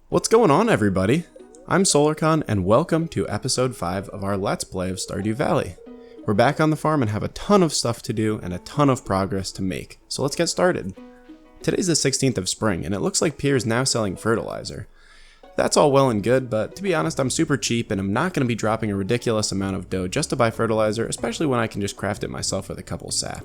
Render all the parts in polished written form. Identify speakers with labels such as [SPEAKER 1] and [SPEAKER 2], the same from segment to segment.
[SPEAKER 1] What's going on, everybody? I'm SolarCon and welcome to episode 5 of our Let's Play of Stardew Valley. We're back on the farm and have a ton of stuff to do and a ton of progress to make, so let's get started. Today's the 16th of spring and it looks like Pierre's now selling fertilizer. That's all well and good, but to be honest, I'm super cheap and I'm not going to be dropping a ridiculous amount of dough just to buy fertilizer, especially when I can just craft it myself with a couple sap.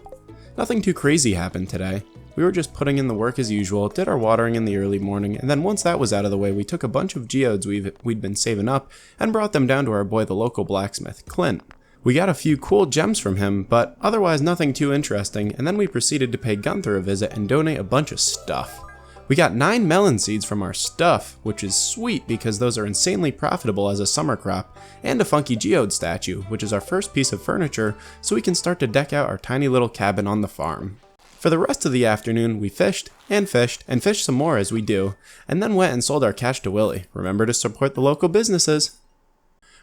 [SPEAKER 1] Nothing too crazy happened today. We were just putting in the work as usual, did our watering in the early morning, and then once that was out of the way, we took a bunch of geodes we'd been saving up and brought them down to our boy the local blacksmith, Clint. We got a few cool gems from him, but otherwise nothing too interesting, and then we proceeded to pay Gunther a visit and donate a bunch of stuff. We got 9 melon seeds from our stuff, which is sweet because those are insanely profitable as a summer crop, and a funky geode statue, which is our first piece of furniture, so we can start to deck out our tiny little cabin on the farm. For the rest of the afternoon, we fished, and fished some more as we do, and then went and sold our cash to Willie. Remember to support the local businesses.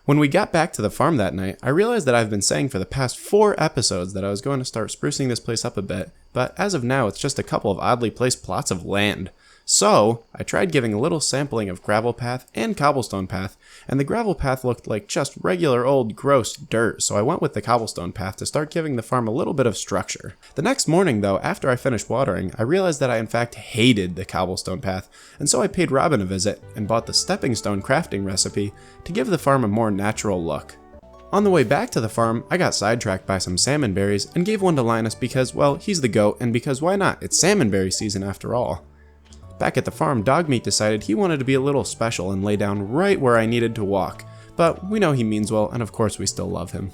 [SPEAKER 1] When we got back to the farm that night, I realized that I've been saying for the past 4 episodes that I was going to start sprucing this place up a bit, but as of now it's just a couple of oddly placed plots of land. So, I tried giving a little sampling of gravel path and cobblestone path, and the gravel path looked like just regular old gross dirt, so I went with the cobblestone path to start giving the farm a little bit of structure. The next morning though, after I finished watering, I realized that I in fact hated the cobblestone path, and so I paid Robin a visit and bought the stepping stone crafting recipe to give the farm a more natural look. On the way back to the farm, I got sidetracked by some salmon berries and gave one to Linus because, well, he's the goat, and because why not? It's salmon berry season after all. Back at the farm, Dogmeat decided he wanted to be a little special and lay down right where I needed to walk, but we know he means well, and of course we still love him.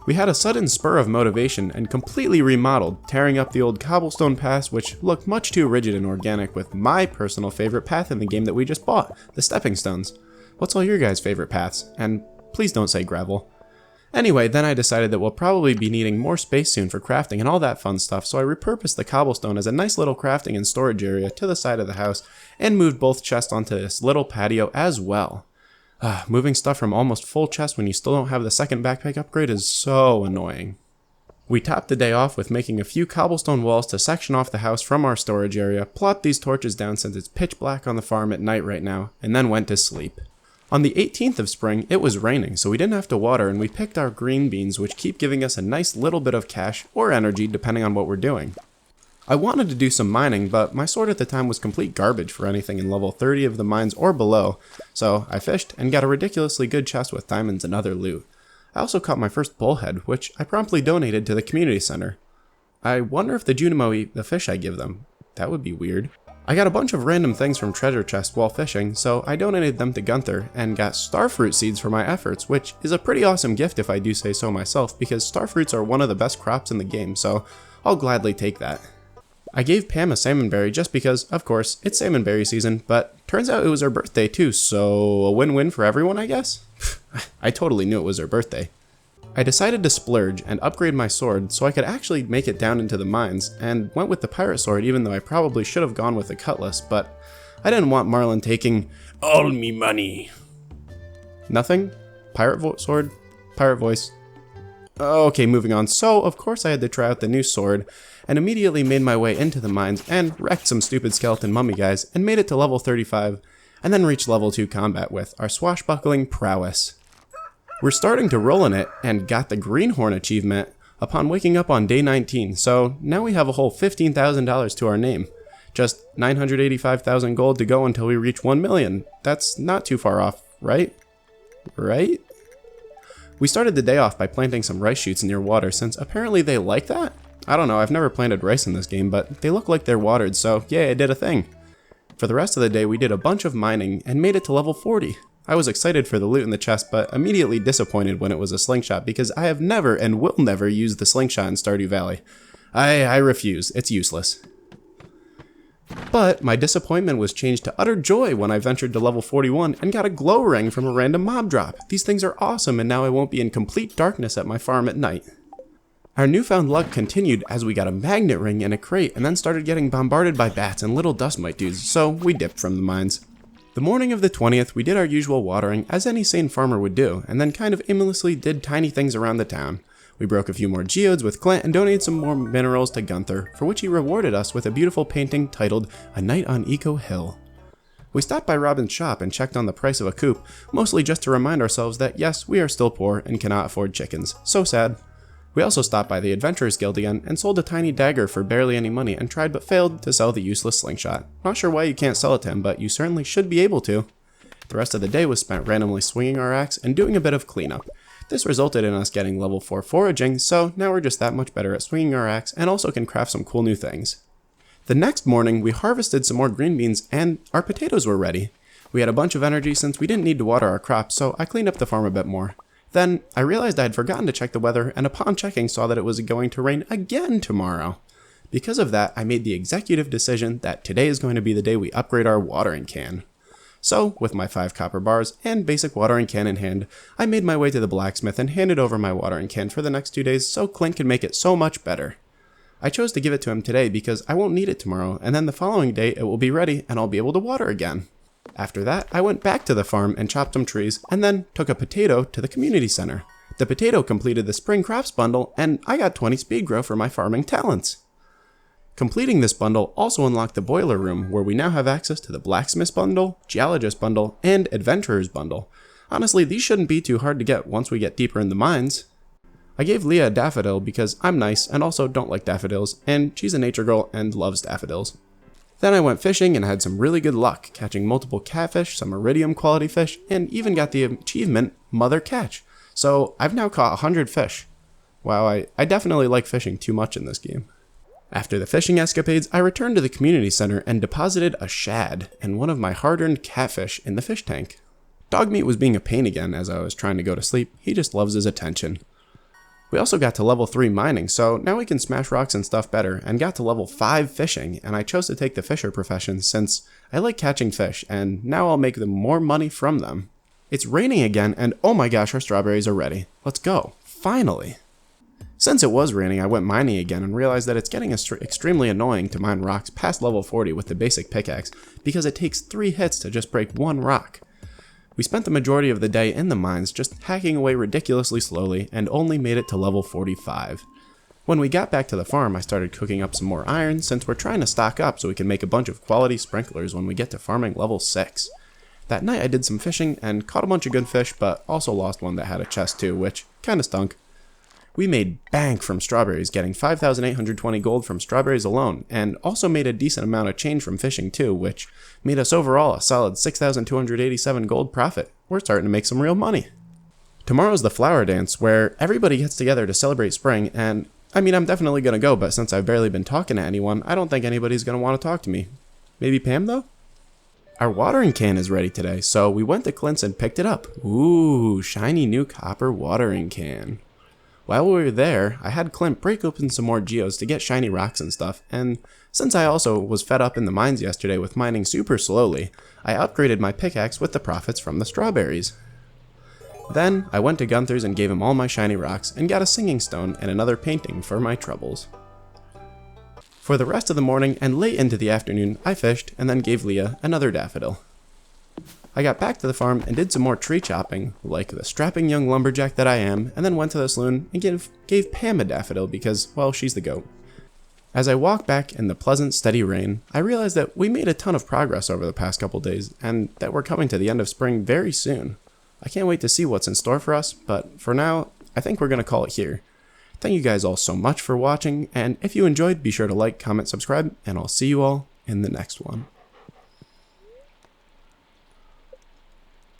[SPEAKER 1] We had a sudden spur of motivation and completely remodeled, tearing up the old cobblestone paths which looked much too rigid and organic with my personal favorite path in the game that we just bought, the stepping stones. What's all your guys' favorite paths? And please don't say gravel. Anyway, then I decided that we'll probably be needing more space soon for crafting and all that fun stuff, so I repurposed the cobblestone as a nice little crafting and storage area to the side of the house and moved both chests onto this little patio as well. Moving stuff from almost full chest when you still don't have the second backpack upgrade is so annoying. We topped the day off with making a few cobblestone walls to section off the house from our storage area, plopped these torches down since it's pitch black on the farm at night right now, and then went to sleep. On the 18th of spring, it was raining, so we didn't have to water, and we picked our green beans, which keep giving us a nice little bit of cash, or energy, depending on what we're doing. I wanted to do some mining, but my sword at the time was complete garbage for anything in level 30 of the mines or below, so I fished and got a ridiculously good chest with diamonds and other loot. I also caught my first bullhead, which I promptly donated to the community center. I wonder if the Junimo eat the fish I give them. That would be weird. I got a bunch of random things from treasure chests while fishing, so I donated them to Gunther and got starfruit seeds for my efforts, which is a pretty awesome gift if I do say so myself, because starfruits are one of the best crops in the game, so I'll gladly take that. I gave Pam a salmonberry just because, of course, it's salmonberry season, but turns out it was her birthday too, so a win-win for everyone, I guess? I totally knew it was her birthday. I decided to splurge and upgrade my sword so I could actually make it down into the mines, and went with the pirate sword even though I probably should have gone with the cutlass, but I didn't want Marlin taking all me money. Nothing? Pirate sword? Pirate voice? Okay, moving on. So, of course I had to try out the new sword, and immediately made my way into the mines and wrecked some stupid skeleton mummy guys, and made it to level 35, and then reached level 2 combat with our swashbuckling prowess. We're starting to roll in it, and got the Greenhorn achievement upon waking up on day 19, so now we have a whole $15,000 to our name. Just 985,000 gold to go until we reach 1 million. That's not too far off, right? Right? We started the day off by planting some rice shoots near water since apparently they like that? I don't know, I've never planted rice in this game, but they look like they're watered, so yeah, I did a thing. For the rest of the day, we did a bunch of mining and made it to level 40. I was excited for the loot in the chest, but immediately disappointed when it was a slingshot because I have never and will never use the slingshot in Stardew Valley. I refuse, it's useless. But my disappointment was changed to utter joy when I ventured to level 41 and got a glow ring from a random mob drop. These things are awesome, and now I won't be in complete darkness at my farm at night. Our newfound luck continued as we got a magnet ring in a crate and then started getting bombarded by bats and little dust mite dudes, so we dipped from the mines. The morning of the 20th, we did our usual watering, as any sane farmer would do, and then kind of aimlessly did tiny things around the town. We broke a few more geodes with Clint and donated some more minerals to Gunther, for which he rewarded us with a beautiful painting titled A Night on Eco Hill. We stopped by Robin's shop and checked on the price of a coop, mostly just to remind ourselves that yes, we are still poor and cannot afford chickens. So sad. We also stopped by the Adventurers Guild again and sold a tiny dagger for barely any money and tried but failed to sell the useless slingshot. Not sure why you can't sell it to him, but you certainly should be able to. The rest of the day was spent randomly swinging our axe and doing a bit of cleanup. This resulted in us getting level 4 foraging, so now we're just that much better at swinging our axe and also can craft some cool new things. The next morning, we harvested some more green beans and our potatoes were ready. We had a bunch of energy since we didn't need to water our crops, so I cleaned up the farm a bit more. Then, I realized I had forgotten to check the weather, and upon checking saw that it was going to rain again tomorrow. Because of that, I made the executive decision that today is going to be the day we upgrade our watering can. So, with my 5 copper bars and basic watering can in hand, I made my way to the blacksmith and handed over my watering can for the next 2 days so Clint could make it so much better. I chose to give it to him today because I won't need it tomorrow, and then the following day it will be ready and I'll be able to water again. After that, I went back to the farm and chopped some trees, and then took a potato to the community center. The potato completed the spring crops bundle, and I got 20 speed grow for my farming talents. Completing this bundle also unlocked the boiler room, where we now have access to the blacksmith bundle, geologist bundle, and adventurers bundle. Honestly, these shouldn't be too hard to get once we get deeper in the mines. I gave Leah a daffodil because I'm nice and also don't like daffodils, and she's a nature girl and loves daffodils. Then I went fishing and had some really good luck, catching multiple catfish, some iridium quality fish, and even got the achievement Mother Catch. So I've now caught 100 fish. Wow, I definitely like fishing too much in this game. After the fishing escapades, I returned to the community center and deposited a shad and one of my hard-earned catfish in the fish tank. Dogmeat was being a pain again as I was trying to go to sleep. He just loves his attention. We also got to level 3 mining, so now we can smash rocks and stuff better, and got to level 5 fishing, and I chose to take the fisher profession since I like catching fish, and now I'll make them more money from them. It's raining again, and oh my gosh, our strawberries are ready. Let's go. Finally. Since it was raining, I went mining again and realized that it's getting extremely annoying to mine rocks past level 40 with the basic pickaxe, because it takes 3 hits to just break 1 rock. We spent the majority of the day in the mines just hacking away ridiculously slowly and only made it to level 45. When we got back to the farm, I started cooking up some more iron since we're trying to stock up so we can make a bunch of quality sprinklers when we get to farming level 6. That night I did some fishing and caught a bunch of good fish, but also lost one that had a chest too, which kinda stunk. We made bank from strawberries, getting 5,820 gold from strawberries alone, and also made a decent amount of change from fishing too, which made us overall a solid 6,287 gold profit. We're starting to make some real money. Tomorrow's the flower dance, where everybody gets together to celebrate spring, and I mean, I'm definitely gonna go, but since I've barely been talking to anyone, I don't think anybody's gonna want to talk to me. Maybe Pam though? Our watering can is ready today, so we went to Clint's and picked it up. Ooh, shiny new copper watering can. While we were there, I had Clint break open some more geos to get shiny rocks and stuff, and since I also was fed up in the mines yesterday with mining super slowly, I upgraded my pickaxe with the profits from the strawberries. Then, I went to Gunther's and gave him all my shiny rocks, and got a singing stone and another painting for my troubles. For the rest of the morning and late into the afternoon, I fished and then gave Leah another daffodil. I got back to the farm and did some more tree chopping, like the strapping young lumberjack that I am, and then went to the saloon and gave Pam a daffodil because, well, she's the goat. As I walked back in the pleasant, steady rain, I realized that we made a ton of progress over the past couple days, and that we're coming to the end of spring very soon. I can't wait to see what's in store for us, but for now, I think we're going to call it here. Thank you guys all so much for watching, and if you enjoyed, be sure to like, comment, subscribe, and I'll see you all in the next one.